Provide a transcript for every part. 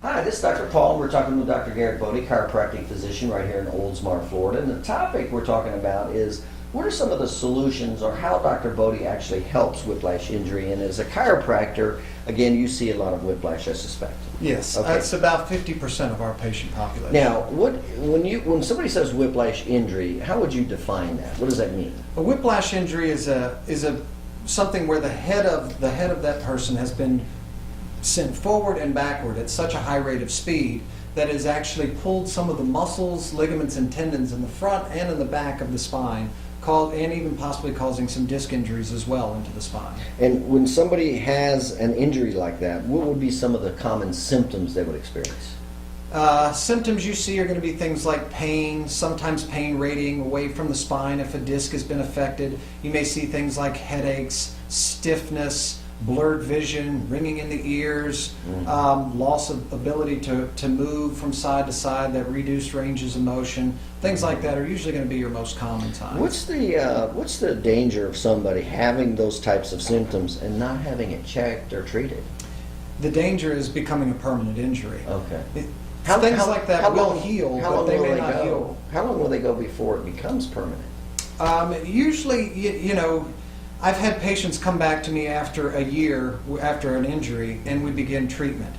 Hi, this is Dr. Paul. We're talking with Dr. Garrett Bode, chiropractic physician right here in Oldsmar, Florida. And the topic we're talking about is what are some of the solutions or how Dr. Bode actually helps whiplash injury. And as a chiropractor, again, you see a lot of whiplash, I suspect. Yes, Okay. it's about 50% of our patient population. Now, when somebody says whiplash injury, how would you define that? What does that mean? A whiplash injury is something where the head of that person has been sent forward and backward at such a high rate of speed that has actually pulled some of the muscles, ligaments, and tendons in the front and in the back of the spine, and even possibly causing some disc injuries as well into the spine. And when somebody has an injury like that, what would be some of the common symptoms they would experience? Symptoms you see are going to be things like pain, sometimes pain radiating away from the spine if a disc has been affected. You may see things like headaches, stiffness, blurred vision, ringing in the ears, loss of ability to move from side to side, that reduced ranges of motion. Things like that are usually going to be your most common signs. What's the danger of somebody having those types of symptoms and not having it checked or treated? The danger is becoming a permanent injury. Okay. Things like that will heal, but they may not heal. How long will they go before it becomes permanent? Usually, you know, I've had patients come back to me after a year after an injury and we begin treatment.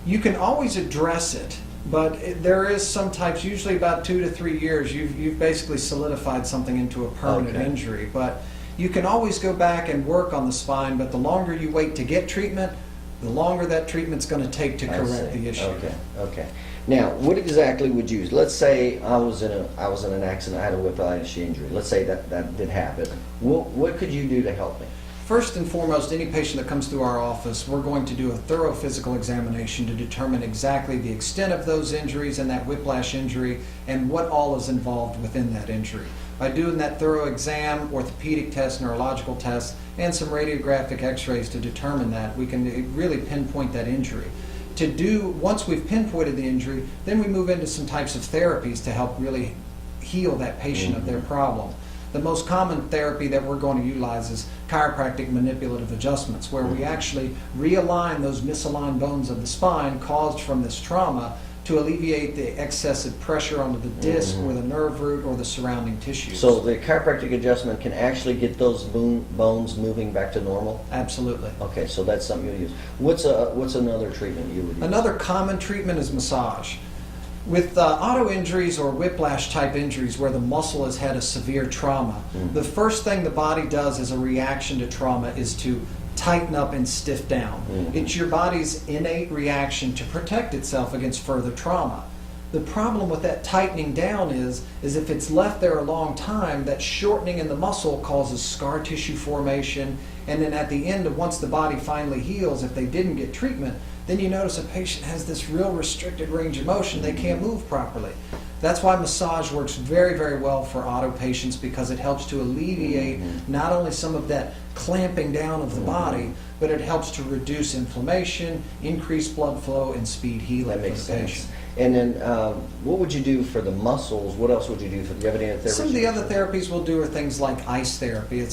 You can always address it, but there is some types, usually about 2 to 3 years, you've basically solidified something into a permanent injury. But you can always go back and work on the spine, but the longer you wait to get treatment, the longer that treatment's going to take to correct the issue. Okay. Now, what exactly would you use? Let's say I was in an accident, I had a whiplash injury. Let's say that did happen. What could you do to help me? First and foremost, any patient that comes through our office, we're going to do a thorough physical examination to determine exactly the extent of those injuries and that whiplash injury and what all is involved within that injury. By doing that thorough exam, orthopedic test, neurological test, and some radiographic x-rays to determine that, we can really pinpoint that injury. Once we've pinpointed the injury, then we move into some types of therapies to help really heal that patient of their problem. The most common therapy that we're going to utilize is chiropractic manipulative adjustments, where we actually realign those misaligned bones of the spine caused from this trauma to alleviate the excessive pressure onto the disc or the nerve root or the surrounding tissues. So the chiropractic adjustment can actually get those bones moving back to normal? Absolutely. Okay, so that's something you use. What's another treatment you would use? Another common treatment is massage. With auto injuries or whiplash type injuries where the muscle has had a severe trauma, the first thing the body does as a reaction to trauma is to tighten up and stiff down. It's your body's innate reaction to protect itself against further trauma. The problem with that tightening down is if it's left there a long time, that shortening in the muscle causes scar tissue formation, and then at the end of once the body finally heals, if they didn't get treatment, then you notice a patient has this real restricted range of motion. They can't move properly. That's why massage works very, very well for auto patients, because it helps to alleviate not only some of that clamping down of the body, but it helps to reduce inflammation, increase blood flow, and speed healing. That makes for the sense. patient. And then what would you do for the muscles? What else would you do? Do you have any other therapies? Some of the other therapies we'll do are things like ice therapy.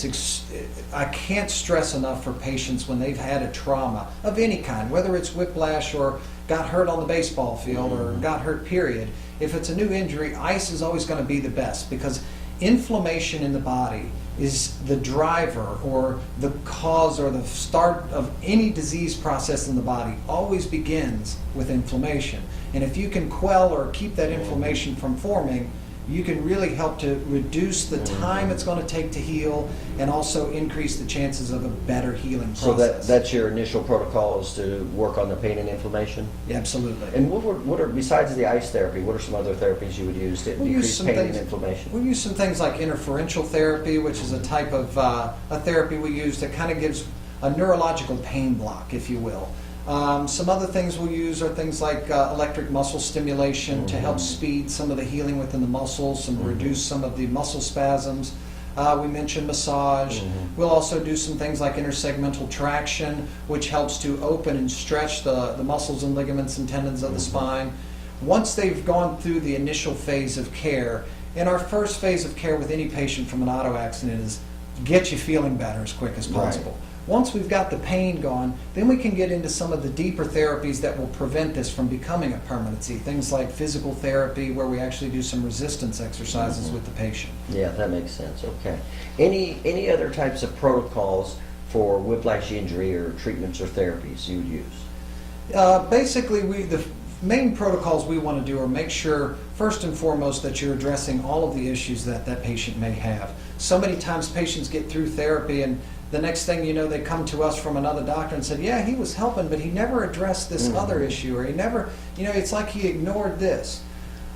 I can't stress enough for patients when they've had a trauma of any kind, whether it's whiplash or got hurt on the baseball field or got hurt period. If it's a new injury, ice is always going to be the best, because inflammation in the body is the driver or the cause or the start of any disease process in the body. Always begins with inflammation. And if you can quell or keep that inflammation from forming, you can really help to reduce the time it's going to take to heal and also increase the chances of a better healing process. So that's your initial protocol, is to work on the pain and inflammation? Yeah, absolutely. And what are besides the ice therapy, what are some other therapies you would use to decrease pain and inflammation? We use some things like interferential therapy, which is a type of a therapy we use that kind of gives a neurological pain block, if you will. Some other things we'll use are things like electric muscle stimulation to help speed some of the healing within the muscles and reduce some of the muscle spasms. We mentioned massage. We'll also do some things like intersegmental traction, which helps to open and stretch the muscles and ligaments and tendons of the spine. Once they've gone through the initial phase of care, and our first phase of care with any patient from an auto accident is get you feeling better as quick as possible. Once we've got the pain gone, then we can get into some of the deeper therapies that will prevent this from becoming a permanency. Things like physical therapy, where we actually do some resistance exercises with the patient. Yeah, that makes sense. Okay. Any other types of protocols for whiplash injury or treatments or therapies you would use? Basically, the main protocols we want to do are make sure, first and foremost, that you're addressing all of the issues that that patient may have. So many times patients get through therapy and the next thing you know, they come to us from another doctor and said, yeah, he was helping, but he never addressed this other issue, or he never, it's like he ignored this.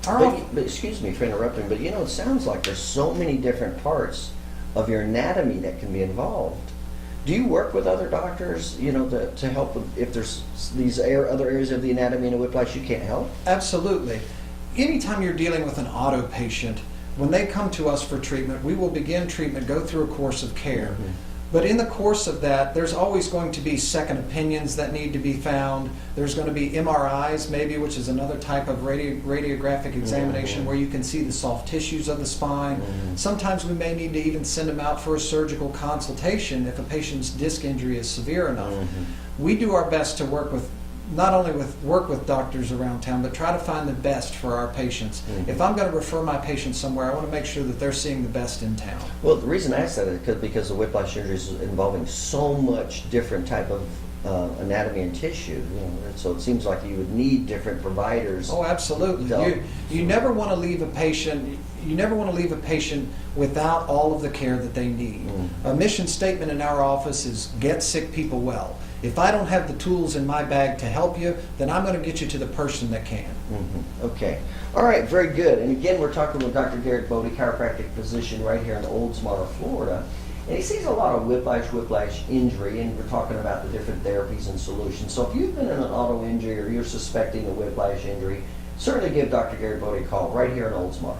But excuse me for interrupting, but it sounds like there's so many different parts of your anatomy that can be involved. Do you work with other doctors, to help if there's these other areas of the anatomy in a whiplash you can't help? Absolutely. Anytime you're dealing with an auto patient, when they come to us for treatment, we will begin treatment, go through a course of care. But in the course of that, there's always going to be second opinions that need to be found. There's going to be MRIs, maybe, which is another type of radiographic examination where you can see the soft tissues of the spine. Sometimes we may need to even send them out for a surgical consultation if a patient's disc injury is severe enough. We do our best to work with doctors around town, but try to find the best for our patients. If I'm going to refer my patients somewhere, I want to make sure that they're seeing the best in town. Well, the reason I asked that is because the whiplash injury is involving so much different type of anatomy and tissue, so it seems like you would need different providers. Oh, absolutely. You never want to leave a patient. You never want to leave a patient without all of the care that they need. A mission statement in our office is get sick people well. If I don't have the tools in my bag to help you, then I'm going to get you to the person that can. Okay. All right, very good. And again, we're talking with Dr. Garrett Bode, chiropractic physician right here in Oldsmar, Florida. And he sees a lot of whiplash injury, and we're talking about the different therapies and solutions. So if you've been in an auto injury or you're suspecting a whiplash injury, certainly give Dr. Garrett Bode a call right here in Oldsmar.